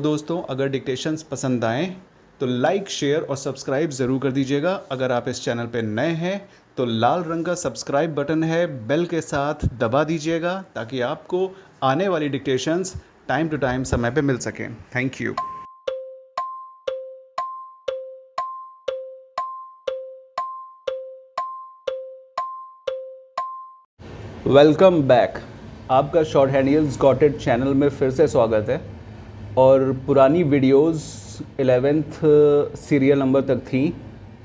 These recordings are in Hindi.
दोस्तों, अगर डिक्टेशंस पसंद आएँ तो लाइक, शेयर और सब्सक्राइब ज़रूर कर दीजिएगा। अगर आप इस चैनल पे नए हैं तो लाल रंग का सब्सक्राइब बटन है, बेल के साथ दबा दीजिएगा ताकि आपको आने वाली डिक्टेशंस टाइम टू टाइम समय पे मिल सकें। Thank you. Welcome back. आपका शॉर्ट हैंडियल्स गॉट इट चैनल में फिर से स्वागत है। और पुरानी वीडियोस 11th सीरियल नंबर तक थी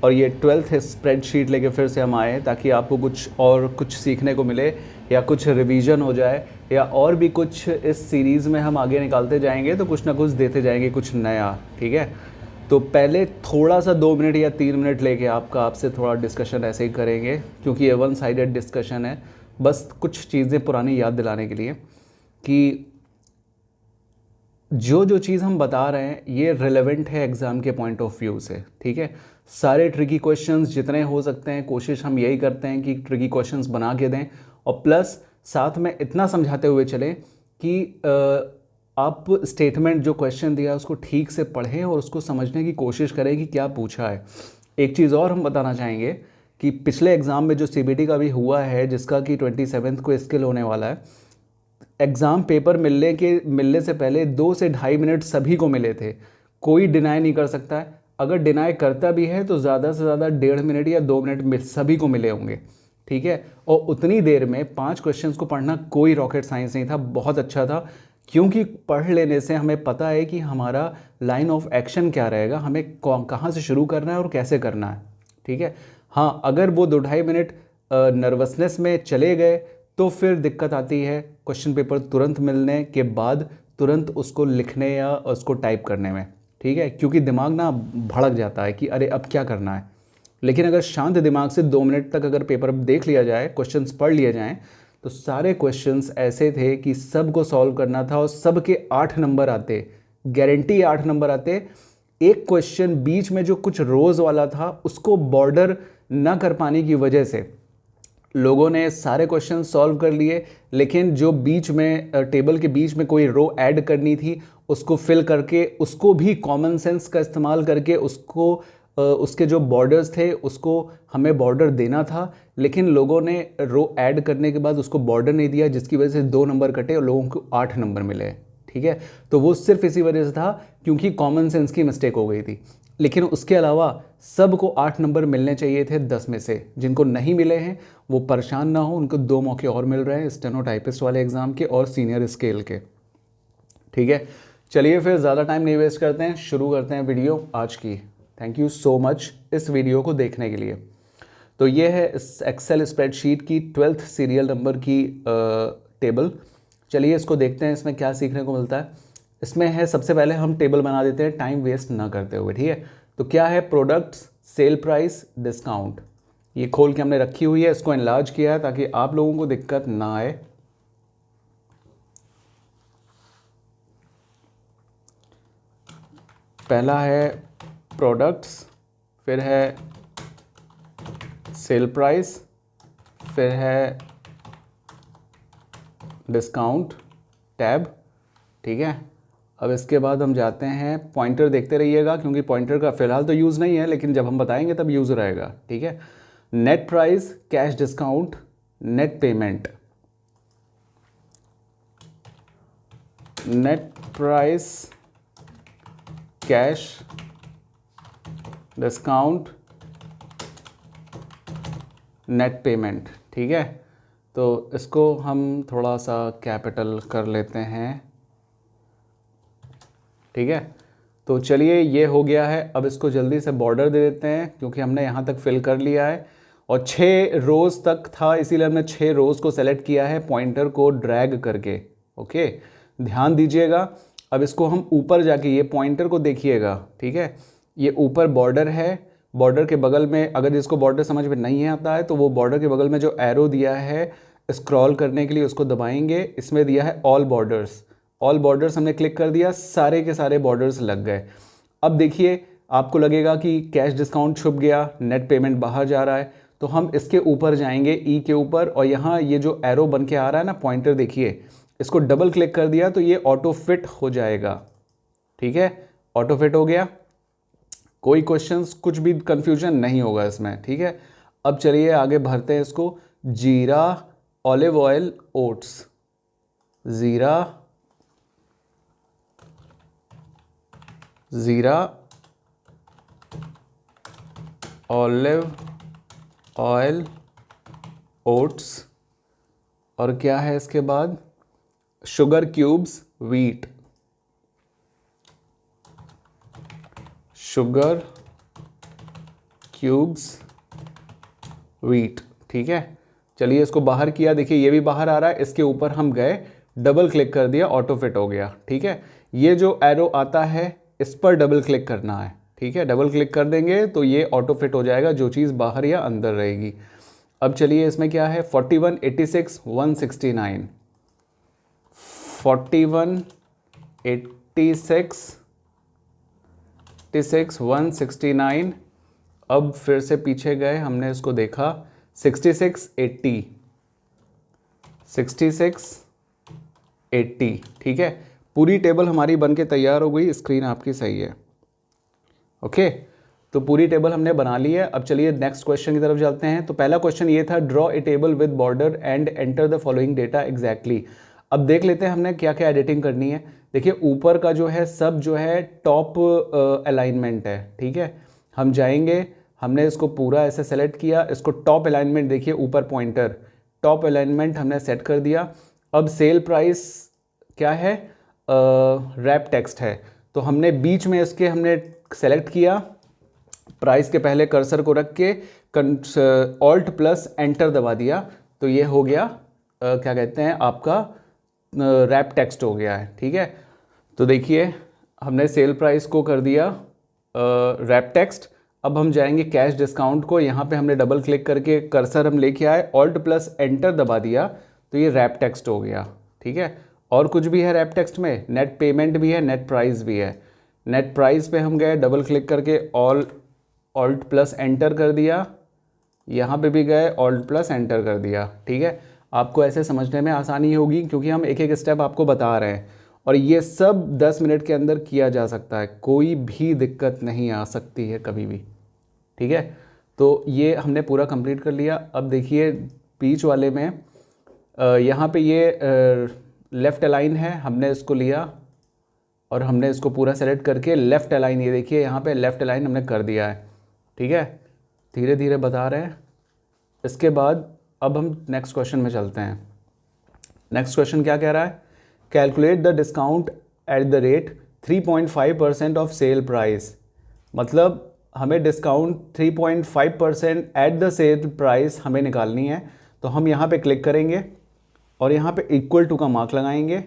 और ये 12th स्प्रेडशीट लेके फिर से हम आए ताकि आपको कुछ सीखने को मिले या कुछ रिवीजन हो जाए या और भी कुछ इस सीरीज़ में हम आगे निकालते जाएंगे तो कुछ ना कुछ देते जाएंगे, कुछ नया। ठीक है, तो पहले थोड़ा सा 2 मिनट या 3 मिनट लेके आपसे थोड़ा डिस्कशन ऐसे ही करेंगे क्योंकि ये वन साइडेड डिस्कशन है। बस कुछ चीज़ें पुरानी याद दिलाने के लिए कि जो चीज़ हम बता रहे हैं ये रिलेवेंट है एग्ज़ाम के पॉइंट ऑफ व्यू से। ठीक है, सारे ट्रिकी क्वेश्चंस जितने हो सकते हैं कोशिश हम यही करते हैं कि ट्रिकी क्वेश्चंस बना के दें और प्लस साथ में इतना समझाते हुए चलें कि आप स्टेटमेंट जो क्वेश्चन दिया है उसको ठीक से पढ़ें और उसको समझने की कोशिश करें कि क्या पूछा है। एक चीज़ और हम बताना चाहेंगे कि पिछले एग्ज़ाम में जो सीबीटी का भी हुआ है जिसका कि 27 को स्किल होने वाला है, एग्ज़ाम पेपर मिलने से पहले 2 से 2.5 मिनट सभी को मिले थे। कोई डिनाई नहीं कर सकता है, अगर डिनाई करता भी है तो ज़्यादा से ज़्यादा 1.5 मिनट या 2 मिनट सभी को मिले होंगे। ठीक है, और उतनी देर में 5 क्वेश्चंस को पढ़ना कोई रॉकेट साइंस नहीं था, बहुत अच्छा था क्योंकि पढ़ लेने से हमें पता है कि हमारा लाइन ऑफ एक्शन क्या रहेगा, हमें कहाँ से शुरू करना है और कैसे करना है। ठीक है, हाँ अगर वो 2-2.5 मिनट नर्वसनेस में चले गए तो फिर दिक्कत आती है क्वेश्चन पेपर तुरंत मिलने के बाद तुरंत उसको लिखने या उसको टाइप करने में। ठीक है, क्योंकि दिमाग ना भड़क जाता है कि अरे अब क्या करना है। लेकिन अगर शांत दिमाग से 2 मिनट तक अगर पेपर देख लिया जाए, क्वेश्चंस पढ़ लिए जाएँ तो सारे क्वेश्चंस ऐसे थे कि सबको सॉल्व करना था और सबके 8 नंबर आते, गारंटी 8 नंबर आते। एक क्वेश्चन बीच में जो कुछ रोज़ वाला था उसको बॉर्डर ना कर पाने की वजह से लोगों ने सारे क्वेश्चन सॉल्व कर लिए, लेकिन जो बीच में टेबल के बीच में कोई रो ऐड करनी थी उसको फिल करके उसको भी कॉमन सेंस का इस्तेमाल करके उसके जो बॉर्डर्स थे उसको हमें बॉर्डर देना था, लेकिन लोगों ने रो ऐड करने के बाद उसको बॉर्डर नहीं दिया जिसकी वजह से 2 नंबर कटे और लोगों को 8 नंबर मिले। ठीक है, तो वो सिर्फ इसी वजह से था क्योंकि कॉमन सेंस की मिस्टेक हो गई थी, लेकिन उसके अलावा सबको 8 नंबर मिलने चाहिए थे 10 में से। जिनको नहीं मिले हैं वो परेशान ना हो, उनको 2 मौके और मिल रहे हैं स्टेनोटाइपिस्ट वाले एग्ज़ाम के और सीनियर स्केल के। ठीक है, चलिए फिर ज़्यादा टाइम नहीं वेस्ट करते हैं, शुरू करते हैं वीडियो आज की। थैंक यू सो मच इस वीडियो को देखने के लिए। तो ये है इस एक्सेल स्प्रेडशीट की 12th सीरियल नंबर की टेबल। चलिए इसको देखते हैं इसमें क्या सीखने को मिलता है। इसमें है, सबसे पहले हम टेबल बना देते हैं टाइम वेस्ट ना करते हुए। ठीक है, तो क्या है, प्रोडक्ट्स, सेल प्राइस, डिस्काउंट। ये खोल के हमने रखी हुई है, इसको एनलार्ज किया है ताकि आप लोगों को दिक्कत ना आए। पहला है प्रोडक्ट्स, फिर है सेल प्राइस, फिर है डिस्काउंट टैब। ठीक है, अब इसके बाद हम जाते हैं, पॉइंटर देखते रहिएगा क्योंकि पॉइंटर का फ़िलहाल तो यूज़ नहीं है लेकिन जब हम बताएंगे तब यूज़ रहेगा। ठीक है, net price, cash discount, net payment. Net price, cash discount, net payment. ठीक है, तो इसको हम थोड़ा सा कैपिटल कर लेते हैं। ठीक है, तो चलिए ये हो गया है। अब इसको जल्दी से बॉर्डर दे देते हैं क्योंकि हमने यहाँ तक फिल कर लिया है और 6 रोज़ तक था इसीलिए हमने 6 रोज़ को सेलेक्ट किया है पॉइंटर को ड्रैग करके। ओके, ध्यान दीजिएगा। अब इसको हम ऊपर जाके, ये पॉइंटर को देखिएगा। ठीक है, ये ऊपर बॉर्डर है, बॉर्डर के बगल में, अगर जिसको बॉर्डर समझ में नहीं आता है तो वो बॉर्डर के बगल में जो एरो दिया है स्क्रॉल करने के लिए उसको दबाएंगे। इसमें दिया है ऑल बॉर्डर्स, ऑल बॉर्डर्स हमने क्लिक कर दिया, सारे के सारे बॉर्डर्स लग गए। अब देखिए आपको लगेगा कि कैश डिस्काउंट छुप गया, नेट पेमेंट बाहर जा रहा है, तो हम इसके ऊपर जाएंगे, ई के ऊपर, और यहाँ ये जो एरो बन के आ रहा है ना पॉइंटर, देखिए इसको डबल क्लिक कर दिया तो ये ऑटो फिट हो जाएगा। ठीक है, ऑटो फिट हो गया, कोई क्वेश्चंस कुछ भी कंफ्यूजन नहीं होगा इसमें, ठीक है। अब चलिए आगे भरते हैं इसको, जीरा ऑलिव ऑयल ओट्स, जीरा ऑलिव ऑयल ओट्स, और क्या है इसके बाद, sugar cubes wheat, sugar cubes wheat, ठीक है। चलिए इसको बाहर किया, देखिए ये भी बाहर आ रहा है, इसके ऊपर हम गए, डबल क्लिक कर दिया, ऑटो फिट हो गया, ठीक है। ये जो एरो आता है इस पर डबल क्लिक करना है, ठीक है, डबल क्लिक कर देंगे तो ये ऑटो फिट हो जाएगा, जो चीज़ बाहर या अंदर रहेगी। अब चलिए इसमें क्या है, 41, 86, 169, 41, 86, 169, अब फिर से पीछे गए, हमने इसको देखा, 66, 80, 66, 80, ठीक है। पूरी टेबल हमारी बन के तैयार हो गई, स्क्रीन आपकी सही है, ओके। तो पूरी टेबल हमने बना ली है। अब चलिए नेक्स्ट क्वेश्चन की तरफ चलते हैं। तो पहला क्वेश्चन ये था, draw a table with border and enter the following data exactly. अब देख लेते हैं हमने क्या क्या एडिटिंग करनी है। देखिए ऊपर का जो है सब जो है टॉप अलाइनमेंट है, ठीक है। हम जाएंगे, हमने इसको पूरा ऐसे सेलेक्ट किया, इसको टॉप अलाइनमेंट, देखिए ऊपर पॉइंटर, टॉप अलाइनमेंट हमने सेट कर दिया। अब सेल प्राइस क्या है, रैप टेक्स्ट है, तो हमने बीच में इसके हमने सेलेक्ट किया, प्राइस के पहले कर्सर को रख के ऑल्ट प्लस एंटर दबा दिया, तो ये हो गया क्या कहते हैं आपका रैप टेक्स्ट हो गया है, ठीक है। तो देखिए हमने सेल प्राइस को कर दिया रैप टेक्स्ट। अब हम जाएंगे कैश डिस्काउंट को, यहाँ पे हमने डबल क्लिक करके कर्सर हम लेके आए, ऑल्ट प्लस एंटर दबा दिया, तो ये रैप टेक्स्ट हो गया, ठीक है। और कुछ भी है रैप टेक्स्ट में, नेट पेमेंट भी है, नेट प्राइस भी है। नेट प्राइस पे हम गए, डबल क्लिक करके ऑल्ट प्लस एंटर कर दिया, यहाँ पे भी गए, ऑल्ट प्लस एंटर कर दिया, ठीक है। आपको ऐसे समझने में आसानी होगी क्योंकि हम एक एक स्टेप आपको बता रहे हैं, और ये सब 10 मिनट के अंदर किया जा सकता है, कोई भी दिक्कत नहीं आ सकती है कभी भी, ठीक है। तो ये हमने पूरा कंप्लीट कर लिया। अब देखिए बीच वाले में यहाँ पे ये लेफ़्ट अलाइन है, हमने इसको लिया और हमने इसको पूरा सेलेक्ट करके लेफ़्ट अलाइन, ये देखिए यहाँ पे लेफ़्ट अलाइन हमने कर दिया है, ठीक है। धीरे धीरे बता रहे हैं। इसके बाद अब हम नेक्स्ट क्वेश्चन में चलते हैं। नेक्स्ट क्वेश्चन क्या कह रहा है, calculate the discount at the rate 3.5% of sale price. मतलब हमें discount 3.5% at the sale price हमें निकालनी है। तो हम यहाँ पे क्लिक करेंगे और यहाँ पे इक्वल टू का मार्क लगाएंगे,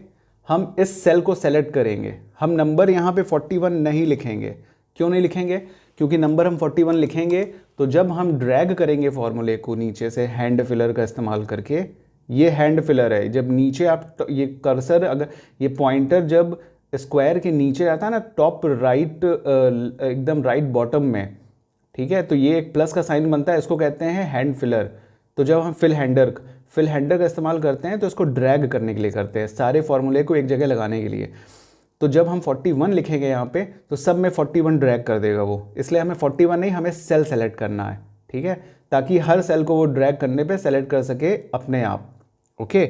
हम इस सेल को सेलेक्ट करेंगे। हम नंबर यहाँ पे 41 नहीं लिखेंगे। क्यों नहीं लिखेंगे, क्योंकि नंबर हम 41 लिखेंगे तो जब हम ड्रैग करेंगे फॉर्मूले को नीचे से हैंड फिलर का इस्तेमाल करके, ये हैंड फिलर है, जब नीचे आप ये कर्सर, अगर ये पॉइंटर जब स्क्वायर के नीचे आता है ना, टॉप राइट एकदम राइट बॉटम में, ठीक है, तो ये एक प्लस का साइन बनता है, इसको कहते हैं हैंड फिलर। तो जब हम फिल हैंडर का इस्तेमाल करते हैं तो इसको ड्रैग करने के लिए करते हैं, सारे फॉर्मूले को एक जगह लगाने के लिए। तो जब हम 41 लिखेंगे यहाँ पे तो सब में 41 ड्रैग कर देगा वो, इसलिए हमें 41 नहीं, हमें सेल सेलेक्ट करना है, ठीक है, ताकि हर सेल को वो ड्रैग करने पे सेलेक्ट कर सके अपने आप, ओके।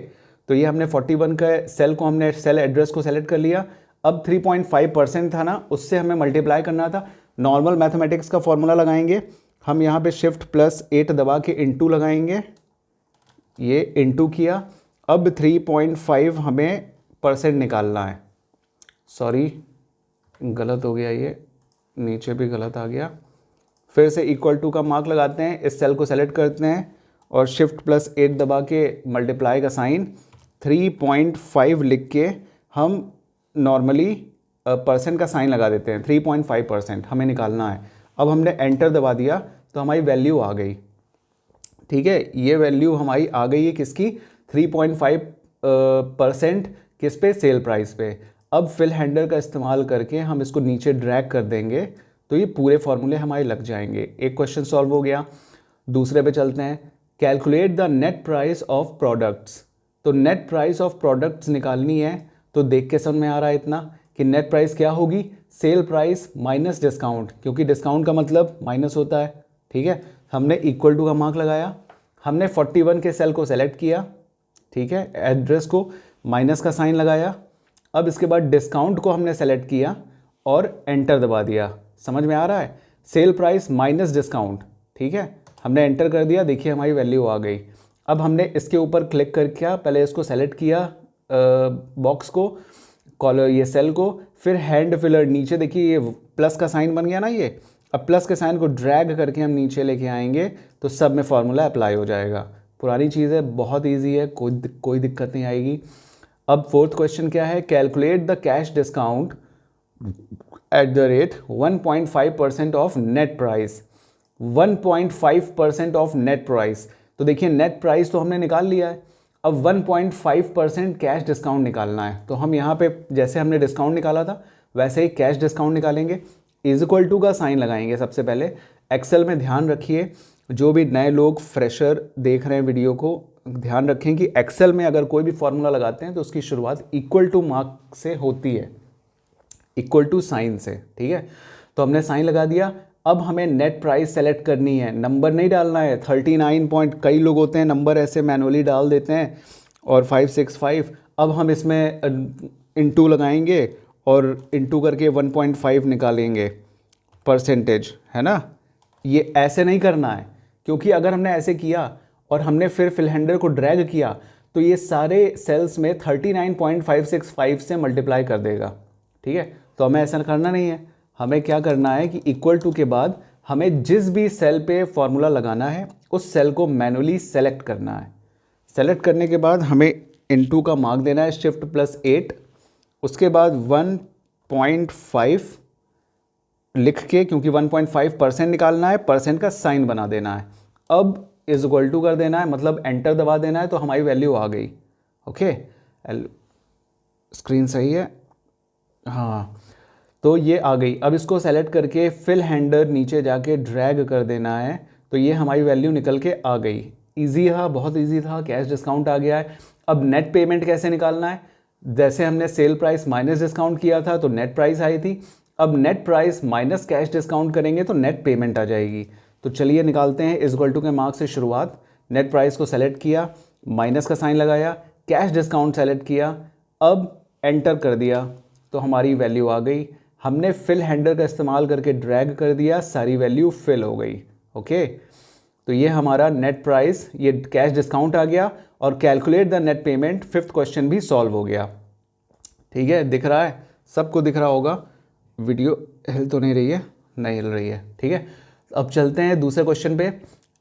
तो ये हमने 41 का सेल को, हमने सेल एड्रेस को सेलेक्ट कर लिया। अब 3.5% था ना, उससे हमें मल्टीप्लाई करना था। नॉर्मल मैथमेटिक्स का फॉर्मूला लगाएंगे हम, यहाँ पे शिफ्ट प्लस 8 दबा के इनटू लगाएंगे, ये इनटू किया। अब 3.5 हमें परसेंट निकालना है, सॉरी गलत हो गया, ये नीचे भी गलत आ गया। फिर से इक्वल टू का मार्क लगाते हैं, इस सेल को सेलेक्ट करते हैं और शिफ्ट प्लस 8 दबा के मल्टीप्लाई का साइन 3.5 लिख के हम नॉर्मली परसेंट का साइन लगा देते हैं। 3.5% हमें निकालना है। अब हमने एंटर दबा दिया तो हमारी वैल्यू आ गई, ठीक है, ये वैल्यू हमारी आ गई है किसकी, 3.5% किस पे, सेल प्राइस पे। अब फिल हैंडर का इस्तेमाल करके हम इसको नीचे ड्रैग कर देंगे तो ये पूरे फॉर्मूले हमारे लग जाएंगे। एक क्वेश्चन सॉल्व हो गया। दूसरे पे चलते हैं, calculate the net price of products. तो नेट प्राइस ऑफ प्रोडक्ट्स निकालनी है, तो देख के समझ में आ रहा है इतना कि नेट प्राइस क्या होगी, सेल प्राइस माइनस डिस्काउंट, क्योंकि डिस्काउंट का मतलब माइनस होता है, ठीक है। हमने इक्वल टू का मार्क लगाया, हमने 41 के सेल को सेलेक्ट किया, ठीक है, एड्रेस को माइनस का साइन लगाया। अब इसके बाद डिस्काउंट को हमने सेलेक्ट किया और एंटर दबा दिया। समझ में आ रहा है, सेल प्राइस माइनस डिस्काउंट, ठीक है, हमने एंटर कर दिया, देखिए हमारी वैल्यू आ गई। अब हमने इसके ऊपर क्लिक करके पहले इसको सेलेक्ट किया बॉक्स को, कॉलर ये सेल को, फिर हैंड फिलर नीचे देखिए ये प्लस का साइन बन गया ना ये। अब प्लस के साइन को ड्रैग करके हम नीचे लेके आएंगे तो सब में फार्मूला अप्लाई हो जाएगा। पुरानी चीज़ है, बहुत ईजी है, कोई दिक्कत नहीं आएगी। अब फोर्थ क्वेश्चन क्या है, calculate the cash discount at the rate 1.5% of net price. 1.5% of net price, तो देखिए नेट प्राइस तो हमने निकाल लिया है, अब 1.5% कैश डिस्काउंट निकालना है। तो हम यहाँ पे जैसे हमने डिस्काउंट निकाला था वैसे ही कैश डिस्काउंट निकालेंगे, इज इक्वल टू का साइन लगाएंगे। सबसे पहले एक्सेल में ध्यान रखिए, जो भी नए लोग फ्रेशर देख रहे हैं वीडियो को, ध्यान रखें कि एक्सेल में अगर कोई भी फॉर्मूला लगाते हैं तो उसकी शुरुआत इक्वल टू मार्क से होती है, इक्वल टू साइन से, ठीक है। तो हमने साइन लगा दिया। अब हमें नेट प्राइस सेलेक्ट करनी है, नंबर नहीं डालना है। 39 पॉइंट, कई लोग होते हैं नंबर ऐसे मैनुअली डाल देते हैं, और 565। अब हम इसमें इंटू लगाएंगे और इंटू करके 1.5 निकालेंगे परसेंटेज, है ना। ये ऐसे नहीं करना है, क्योंकि अगर हमने ऐसे किया और हमने फिर फिलहेंडर को ड्रैग किया तो ये सारे सेल्स में 39.565 से मल्टीप्लाई कर देगा, ठीक है। तो हमें ऐसा करना नहीं है, हमें क्या करना है कि इक्वल टू के बाद हमें जिस भी सेल पे फॉर्मूला लगाना है उस सेल को मैनुअली सेलेक्ट करना है। सेलेक्ट करने के बाद हमें इनटू का मार्क देना है, शिफ्ट +8, उसके बाद 1.5 लिख के, क्योंकि 1.5% निकालना है, परसेंट का साइन बना देना है। अब इज इक्वल टू कर देना है, मतलब एंटर दबा देना है, तो हमारी वैल्यू आ गई। ओके, स्क्रीन सही है, हाँ, तो ये आ गई। अब इसको सेलेक्ट करके फिल हैंडर नीचे जाके ड्रैग कर देना है, तो ये हमारी वैल्यू निकल के आ गई। इजी था, बहुत इजी था, कैश डिस्काउंट आ गया है। अब नेट पेमेंट कैसे निकालना है, जैसे हमने सेल प्राइस माइनस डिस्काउंट किया था तो नेट प्राइस आई थी, अब net price minus cash discount करेंगे तो नेट पेमेंट आ जाएगी। तो चलिए निकालते हैं। इज इक्वल टू के मार्क से शुरुआत, नेट प्राइस को सेलेक्ट किया, माइनस का साइन लगाया, कैश डिस्काउंट सेलेक्ट किया, अब एंटर कर दिया तो हमारी वैल्यू आ गई। हमने फिल हैंडल का इस्तेमाल करके ड्रैग कर दिया, सारी वैल्यू फिल हो गई। ओके, तो ये हमारा नेट प्राइस, ये कैश डिस्काउंट आ गया, और calculate the net payment, fifth question भी सॉल्व हो गया। ठीक है, दिख रहा है, सबको दिख रहा होगा। वीडियो हिल तो नहीं रही है, नहीं हिल रही है, ठीक है। अब चलते हैं दूसरे क्वेश्चन पे।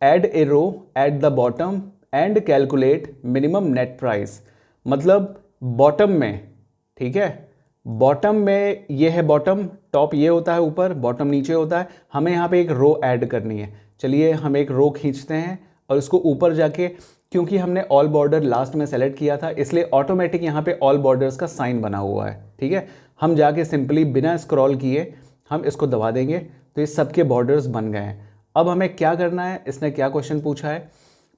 Add a row at the bottom and calculate minimum net price, मतलब बॉटम में, ठीक है, बॉटम में ये है बॉटम, टॉप ये होता है ऊपर, बॉटम नीचे होता है। हमें यहाँ पे एक रो ऐड करनी है। चलिए हम एक रो खींचते हैं और इसको ऊपर जाके, क्योंकि हमने ऑल बॉर्डर लास्ट में सेलेक्ट किया था इसलिए ऑटोमेटिक यहाँ पे ऑल बॉर्डर्स का साइन बना हुआ है, ठीक है। हम जाके सिंपली बिना स्क्रॉल किए हम इसको दबा देंगे तो ये सबके बॉर्डर्स बन गए हैं। अब हमें क्या करना है, इसने क्या क्वेश्चन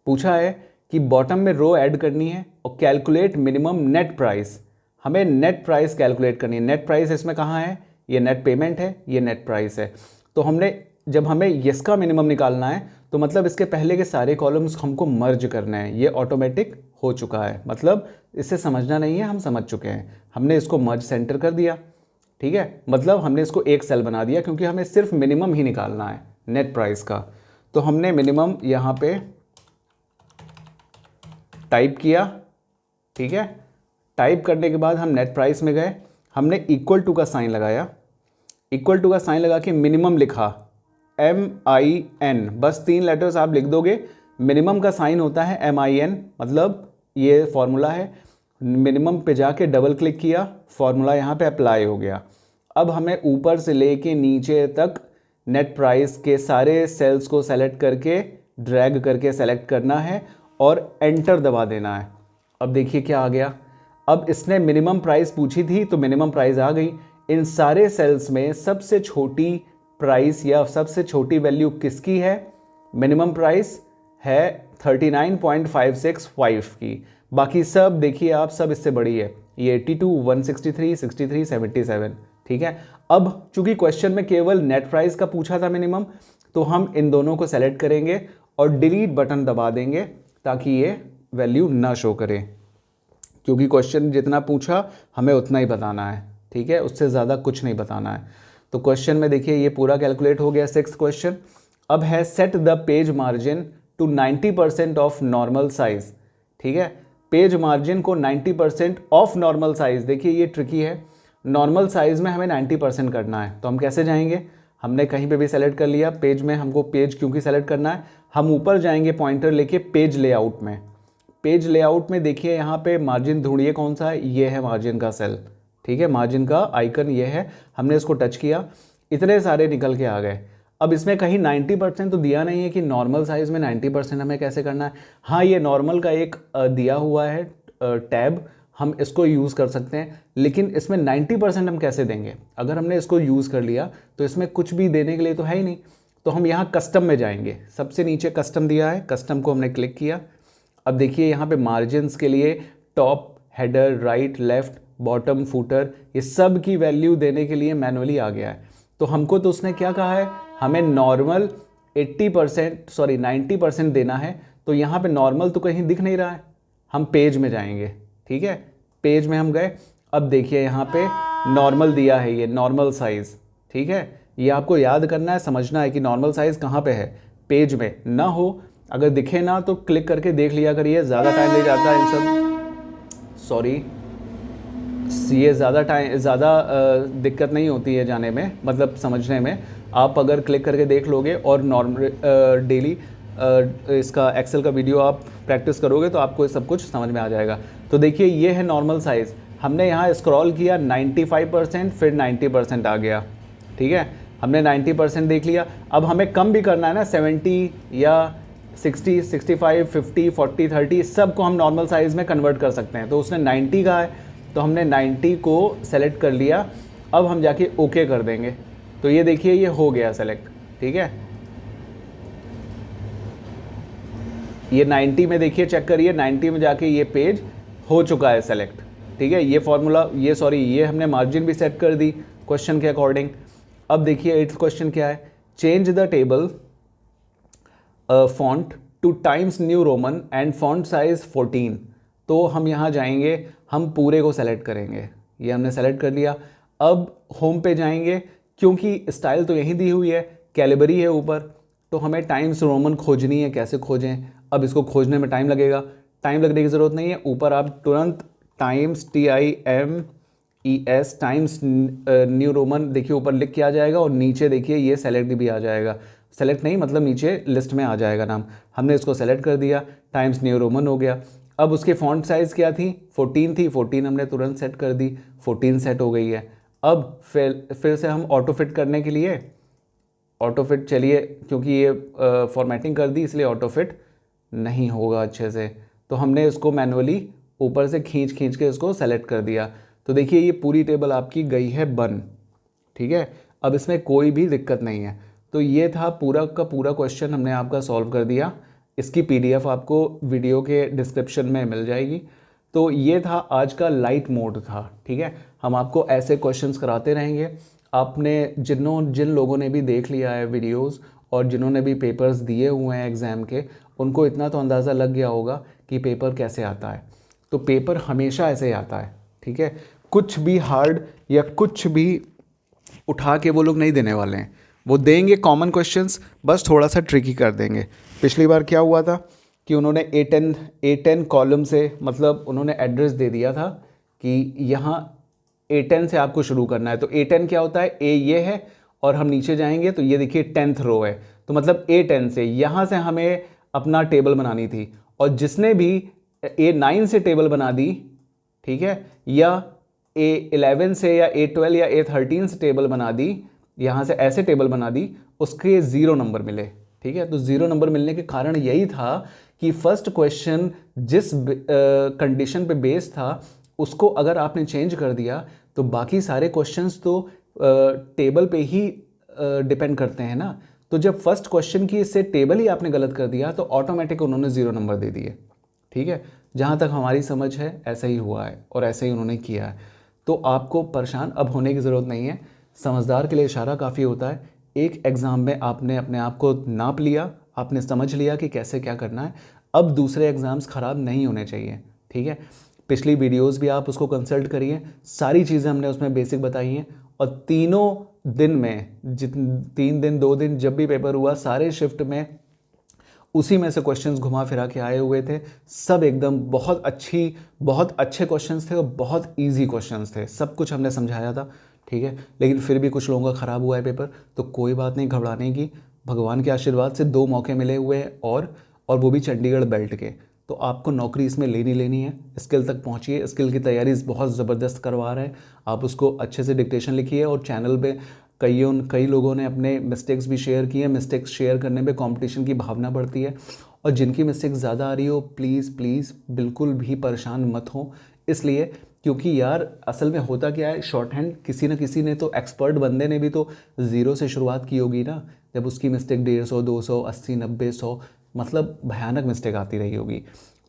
पूछा है कि बॉटम में रो ऐड करनी है और कैलकुलेट मिनिमम नेट प्राइस, हमें नेट प्राइस कैलकुलेट करनी है। नेट प्राइस इसमें कहाँ है, ये नेट पेमेंट है, ये नेट प्राइस है। तो हमने, जब हमें इसका मिनिमम निकालना है तो मतलब इसके पहले के सारे कॉलम्स हमको मर्ज करना है। ये ऑटोमेटिक हो चुका है, मतलब इससे समझना नहीं है, हम समझ चुके हैं। हमने इसको मर्ज सेंटर कर दिया, ठीक है, मतलब हमने इसको एक सेल बना दिया, क्योंकि हमें सिर्फ मिनिमम ही निकालना है नेट प्राइस का। तो हमने मिनिमम यहाँ पे टाइप किया, ठीक है। टाइप करने के बाद हम नेट प्राइस में गए, हमने इक्वल टू का साइन लगाया, इक्वल टू का साइन लगा के मिनिमम लिखा, MIN, बस 3 लेटर्स आप लिख दोगे। मिनिमम का साइन होता है MIN, मतलब ये फॉर्मूला है। मिनिमम पे जाके डबल क्लिक किया, फॉर्मूला यहाँ पे अप्लाई हो गया। अब हमें ऊपर से लेके नीचे तक नेट प्राइस के सारे सेल्स को सेलेक्ट करके ड्रैग करके सेलेक्ट करना है और एंटर दबा देना है। अब देखिए क्या आ गया। अब इसने मिनिमम प्राइस पूछी थी तो मिनिमम प्राइस आ गई। इन सारे सेल्स में सबसे छोटी प्राइस या सबसे छोटी वैल्यू किसकी है, मिनिमम प्राइस है 39.565 की। बाकी सब देखिए आप, सब इससे बड़ी है। ये 82, 163, 63, 77, ठीक है। अब चूंकि क्वेश्चन में केवल नेट प्राइस का पूछा था मिनिमम, तो हम इन दोनों को सेलेक्ट करेंगे और डिलीट बटन दबा देंगे ताकि ये वैल्यू ना शो करे, क्योंकि क्वेश्चन जितना पूछा हमें उतना ही बताना है, ठीक है, उससे ज़्यादा कुछ नहीं बताना है। तो क्वेश्चन में देखिए ये पूरा कैलकुलेट हो गया, 6th क्वेश्चन। अब है set the page margin to 90% of normal size, ठीक है, पेज मार्जिन को 90% ऑफ नॉर्मल साइज। देखिए ये ट्रिकी है, नॉर्मल साइज में हमें 90% करना है, तो हम कैसे जाएंगे, हमने कहीं पे भी सेलेक्ट कर लिया, पेज में हमको पेज क्योंकि सेलेक्ट करना है, हम ऊपर जाएंगे पॉइंटर लेके पेज लेआउट में। पेज लेआउट में देखिए यहाँ पे मार्जिन ढूंढिए कौन सा है, ये है मार्जिन का सेल, ठीक है, मार्जिन का आइकन ये है, हमने इसको टच किया, इतने सारे निकल के आ गए। अब इसमें कहीं 90% तो दिया नहीं है कि नॉर्मल साइज़ में 90% हमें कैसे करना है। हाँ, ये नॉर्मल का एक दिया हुआ है टैब, हम इसको यूज़ कर सकते हैं, लेकिन इसमें 90% हम कैसे देंगे। अगर हमने इसको यूज़ कर लिया तो इसमें कुछ भी देने के लिए तो है ही नहीं, तो हम यहाँ कस्टम में जाएंगे, सबसे नीचे कस्टम दिया है, कस्टम को हमने क्लिक किया। अब देखिए यहाँ पे मार्जिन्स के लिए top, header, right, left, bottom, footer, ये सब की वैल्यू देने के लिए मैनुअली आ गया है। तो हमको तो उसने क्या कहा है, हमें नॉर्मल 90% देना है, तो यहाँ पे नॉर्मल तो कहीं दिख नहीं रहा है, हम पेज में जाएंगे, ठीक है, पेज में हम गए। अब देखिए यहाँ पे नॉर्मल दिया है, ये नॉर्मल साइज़, ठीक है, ये आपको याद करना है, समझना है कि नॉर्मल साइज़ कहाँ पे है, पेज में ना हो, अगर दिखे ना तो क्लिक करके देख लिया करिए, ज़्यादा टाइम ले जाता है इन सब, सॉरी, ये ज़्यादा दिक्कत नहीं होती है जाने में, मतलब समझने में। आप अगर क्लिक करके देख लोगे और नॉर्मल डेली इसका एक्सेल का वीडियो आप प्रैक्टिस करोगे तो आपको सब कुछ समझ में आ जाएगा। तो देखिए ये है नॉर्मल साइज़, हमने यहाँ स्क्रॉल किया 95%, फिर 90% आ गया, ठीक है, हमने 90% देख लिया। अब हमें कम भी करना है ना, 70 या 60, 65, 50, 40, 30 सबको हम नॉर्मल साइज़ में कन्वर्ट कर सकते हैं। तो उसने 90 का है, तो हमने 90 को सेलेक्ट कर लिया। अब हम जाके ओके कर देंगे, तो ये देखिए ये हो गया सेलेक्ट, ठीक है, ये 90 में देखिए, चेक करिए 90 में जाके ये पेज हो चुका है सेलेक्ट, ठीक है। ये फॉर्मूला, ये हमने मार्जिन भी सेट कर दी क्वेश्चन के अकॉर्डिंग। अब देखिए 8th क्वेश्चन क्या है, change the table font two times new Roman and font size 14। तो हम यहाँ जाएंगे, हम पूरे को सेलेक्ट करेंगे, ये हमने सेलेक्ट कर लिया। अब होम पे जाएंगे, क्योंकि स्टाइल तो यहीं दी हुई है, कैलिबरी है ऊपर, तो हमें टाइम्स रोमन खोजनी है, कैसे खोजें। अब इसको खोजने में टाइम लगेगा, टाइम लगने की ज़रूरत नहीं है, ऊपर आप तुरंत times TIMES times new Roman देखिए ऊपर लिख के आ जाएगा, और नीचे देखिए ये सेलेक्ट भी आ जाएगा, सेलेक्ट नहीं मतलब नीचे लिस्ट में आ जाएगा नाम। हमने इसको सेलेक्ट कर दिया, टाइम्स न्यू रोमन हो गया। अब उसके फॉन्ट साइज़ क्या थी, 14 थी, 14 हमने तुरंत सेट कर दी, 14 सेट हो गई है। अब फिर से हम ऑटो फिट करने के लिए ऑटो फिट, चलिए क्योंकि ये फॉर्मेटिंग कर दी इसलिए ऑटो फिट नहीं होगा अच्छे से, तो हमने इसको मैनुअली ऊपर से खींच के इसको सेलेक्ट कर दिया। तो देखिए ये पूरी टेबल आपकी गई है बन, ठीक है, अब इसमें कोई भी दिक्कत नहीं है। तो ये था पूरा का पूरा क्वेश्चन हमने आपका सॉल्व कर दिया, इसकी PDF आपको वीडियो के डिस्क्रिप्शन में मिल जाएगी। तो ये था आज का लाइट मोड था, ठीक है, हम आपको ऐसे क्वेश्चंस कराते रहेंगे। आपने जिन लोगों ने भी देख लिया है वीडियोस और जिन्होंने भी पेपर्स दिए हुए हैं एग्ज़ाम के, उनको इतना तो अंदाज़ा लग गया होगा कि पेपर कैसे आता है। तो पेपर हमेशा ऐसे ही आता है, ठीक है, कुछ भी हार्ड या कुछ भी उठा के वो लोग नहीं देने वाले हैं, वो देंगे कॉमन क्वेश्चंस, बस थोड़ा सा ट्रिकी कर देंगे। पिछली बार क्या हुआ था कि उन्होंने A10 कॉलम से, मतलब उन्होंने एड्रेस दे दिया था कि यहाँ A10 से आपको शुरू करना है। तो A10 क्या होता है, A ये है और हम नीचे जाएंगे तो ये देखिए 10th रो है, तो मतलब A10 से यहाँ से हमें अपना टेबल बनानी थी। और जिसने भी A9 से टेबल बना दी, ठीक है, या A11 से या A12 या A13 से टेबल बना दी, यहाँ से ऐसे टेबल बना दी, उसके 0 नंबर मिले, ठीक है। तो 0 नंबर मिलने के कारण यही था कि फर्स्ट क्वेश्चन जिस कंडीशन पे बेस था उसको अगर आपने चेंज कर दिया तो बाकी सारे क्वेश्चंस तो टेबल पे ही डिपेंड करते हैं ना। तो जब फर्स्ट क्वेश्चन की इससे टेबल ही आपने गलत कर दिया तो ऑटोमेटिक उन्होंने 0 नंबर दे दिए, ठीक है। जहाँ तक हमारी समझ है ऐसा ही हुआ है और ऐसे ही उन्होंने किया है। तो आपको परेशान अब होने की ज़रूरत नहीं है। समझदार के लिए इशारा काफ़ी होता है। एक एग्ज़ाम में आपने अपने आप को नाप लिया, आपने समझ लिया कि कैसे क्या करना है, अब दूसरे एग्ज़ाम्स ख़राब नहीं होने चाहिए, ठीक है। पिछली वीडियोस भी आप उसको कंसल्ट करिए, सारी चीज़ें हमने उसमें बेसिक बताई हैं। और तीनों दिन में, 3 दिन 2 दिन जब भी पेपर हुआ, सारे शिफ्ट में उसी में से क्वेश्चंस घुमा फिरा के आए हुए थे। सब एकदम बहुत अच्छे क्वेश्चंस थे और बहुत इजी क्वेश्चंस थे। सब कुछ हमने समझाया था, ठीक है। लेकिन फिर भी कुछ लोगों का ख़राब हुआ है पेपर, तो कोई बात नहीं घबराने की। भगवान के आशीर्वाद से 2 मौके मिले हुए हैं और वो भी चंडीगढ़ बेल्ट के। तो आपको नौकरी इसमें लेनी है। स्किल तक पहुंचिए, स्किल की तैयारी बहुत ज़बरदस्त करवा रहे हैं। आप उसको अच्छे से डिक्टेशन लिखिए और चैनल पे कई लोगों ने अपने मिस्टेक्स भी शेयर किए। मिस्टेक्स शेयर करने में कंपटीशन की भावना बढ़ती है, और जिनकी मिस्टेक्स ज़्यादा आ रही हो प्लीज़ बिल्कुल भी परेशान मत हो। इसलिए क्योंकि यार असल में होता क्या है, शॉर्ट हैंड किसी न किसी ने तो, एक्सपर्ट बंदे ने भी तो ज़ीरो से शुरुआत की होगी ना। जब उसकी मिस्टेक 150, 200, 80, 90, 100 मतलब भयानक मिस्टेक आती रही होगी,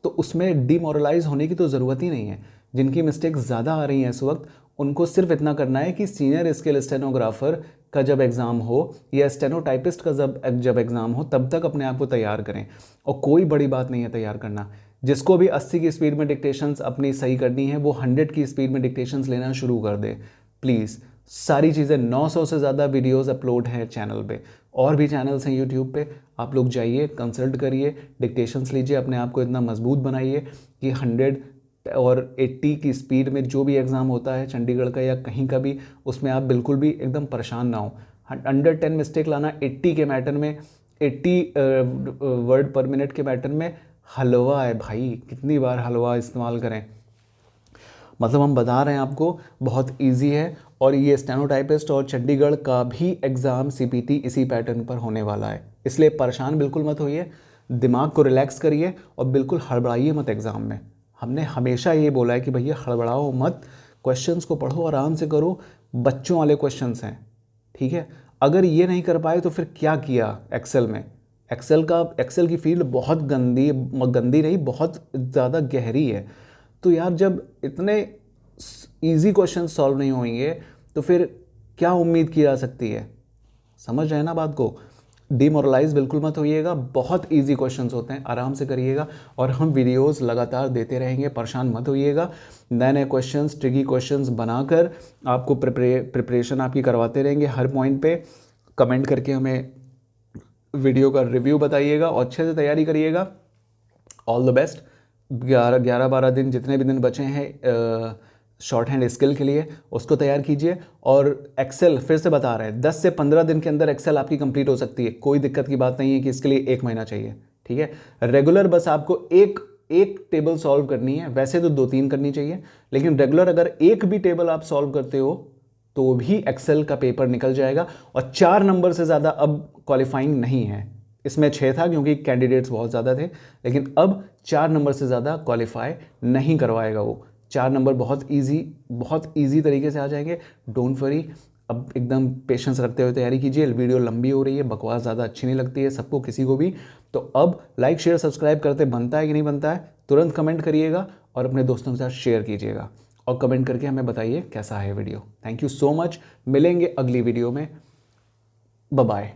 तो उसमें डिमोरलाइज होने की तो ज़रूरत ही नहीं है। जिनकी मिस्टेक ज़्यादा आ रही हैं इस वक्त, उनको सिर्फ इतना करना है कि सीनियर स्केल स्टेनोग्राफर का जब एग्ज़ाम हो या स्टेनोटाइपिस्ट का जब एग्ज़ाम हो, तब तक अपने आप को तैयार करें। और कोई बड़ी बात नहीं है तैयार करना। जिसको भी 80 की स्पीड में डिक्टेशंस अपनी सही करनी है, वो 100 की स्पीड में डिक्टेशंस लेना शुरू कर दे प्लीज़। सारी चीज़ें 900 से ज़्यादा वीडियोस अपलोड हैं चैनल पे, और भी चैनल्स हैं यूट्यूब पे। आप लोग जाइए, कंसल्ट करिए, डिक्टेशंस लीजिए, अपने आप को इतना मजबूत बनाइए कि 100 और 80 की स्पीड में जो भी एग्ज़ाम होता है चंडीगढ़ का या कहीं का भी, उसमें आप बिल्कुल भी एकदम परेशान ना हो। अंडर 10 मिस्टेक लाना 80 के मैटर में, 80 वर्ड पर मिनट के मैटर में हलवा है भाई। कितनी बार हलवा इस्तेमाल करें। मतलब हम बता रहे हैं आपको, बहुत इजी है। और ये स्टेनोटाइपिस्ट और चंडीगढ़ का भी एग्ज़ाम सीपीटी इसी पैटर्न पर होने वाला है। इसलिए परेशान बिल्कुल मत होइए, दिमाग को रिलैक्स करिए और बिल्कुल हड़बड़ाइए मत एग्ज़ाम में। हमने हमेशा ये बोला है कि भैया हड़बड़ाओ मत, क्वेश्चंस को पढ़ो, आराम से करो, बच्चों वाले क्वेश्चंस हैं, ठीक है। अगर ये नहीं कर पाए तो फिर क्या किया एक्सेल में। एक्सेल की फील्ड बहुत गंदी नहीं, बहुत ज़्यादा गहरी है। तो यार जब इतने इजी क्वेश्चन सॉल्व नहीं होंगे तो फिर क्या उम्मीद की जा सकती है। समझ रहे हैं ना बात को। डिमोरलाइज बिल्कुल मत होइएगा, बहुत इजी क्वेश्चंस होते हैं, आराम से करिएगा। और हम वीडियोस लगातार देते रहेंगे, परेशान मत होइएगा। नए क्वेश्चंस, ट्रिकी क्वेश्चंस बनाकर आपको प्रिपरेशन आपकी करवाते रहेंगे हर पॉइंट पे। कमेंट करके हमें वीडियो का रिव्यू बताइएगा और अच्छे से तैयारी करिएगा। All the best. 11-12 दिन, जितने भी दिन बचे हैं शॉर्ट हैंड स्किल के लिए, उसको तैयार कीजिए। और एक्सेल फिर से बता रहे हैं, 10 से 15 दिन के अंदर एक्सेल आपकी कंप्लीट हो सकती है। कोई दिक्कत की बात नहीं है कि इसके लिए 1 महीना चाहिए, ठीक है। रेगुलर बस आपको एक टेबल सॉल्व करनी है, वैसे तो 2-3 करनी चाहिए, लेकिन रेगुलर अगर एक भी टेबल आप सॉल्व करते हो तो भी एक्सेल का पेपर निकल जाएगा। और 4 नंबर से ज़्यादा अब क्वालिफाइंग नहीं है। इसमें 6 था क्योंकि कैंडिडेट्स बहुत ज़्यादा थे, लेकिन अब 4 नंबर से ज़्यादा क्वालिफाई नहीं करवाएगा वो। 4 नंबर बहुत इजी तरीके से आ जाएंगे। डोंट वरी, अब एकदम पेशेंस रखते हुए तैयारी कीजिए। वीडियो लंबी हो रही है, बकवास ज़्यादा अच्छी नहीं लगती है सबको, किसी को भी। तो अब लाइक शेयर सब्सक्राइब करते बनता है कि नहीं बनता है, तुरंत कमेंट करिएगा और अपने दोस्तों के साथ शेयर कीजिएगा। और कमेंट करके हमें बताइए कैसा है video. Thank you so much. मिलेंगे अगली वीडियो में। Bye bye.